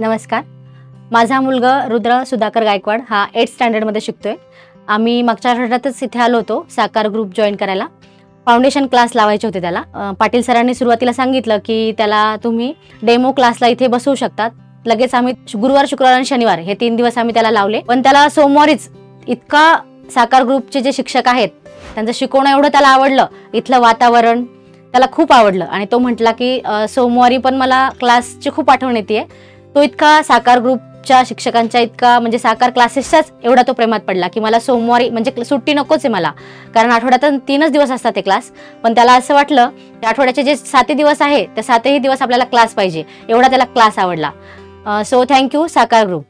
नमस्कार. माझा मुलगा रुद्र सुधाकर गायकवाड हा 8th स्टँडर्डमध्ये शिकतोय. आम्ही मागच्या आठवड्यातच इथे आलो होतो साकार ग्रुप जॉईन करायला. फाउंडेशन क्लास लावायचे होते त्याला. पाटील सरांनी सुरुवातीला सांगितलं की त्याला तुम्ही डेमो क्लासला इथे बसवू शकतात. लगेच आम्ही गुरुवार, शुक्रवार आणि शनिवार हे 3 दिवस आम्ही त्याला लावले. पण त्याला सोमवारीच इतका साकार ग्रुपचे जे शिक्षक आहेत त्यांचं शिकवणं एवढं त्याला आवडलं, इथलं वातावरण त्याला खूप आवडलं आणि तो म्हटला की सोमवारी पण मला क्लासची खूप आठवण येते. तो इतका साकार ग्रुपच्या शिक्षकांच्या इतका म्हणजे साकार क्लासेसचाच एवढा तो प्रेमात पडला की मला सोमवारी म्हणजे सुट्टी नकोच आहे मला, कारण आठवड्यातून 3च दिवस असतात ते क्लास. पण त्याला असं वाटलं की आठवड्याचे जे 7 दिवस आहे त्या 7ही दिवस आपल्याला क्लास पाहिजे, एवढा त्याला क्लास आवडला. सो थँक्यू साकार ग्रुप.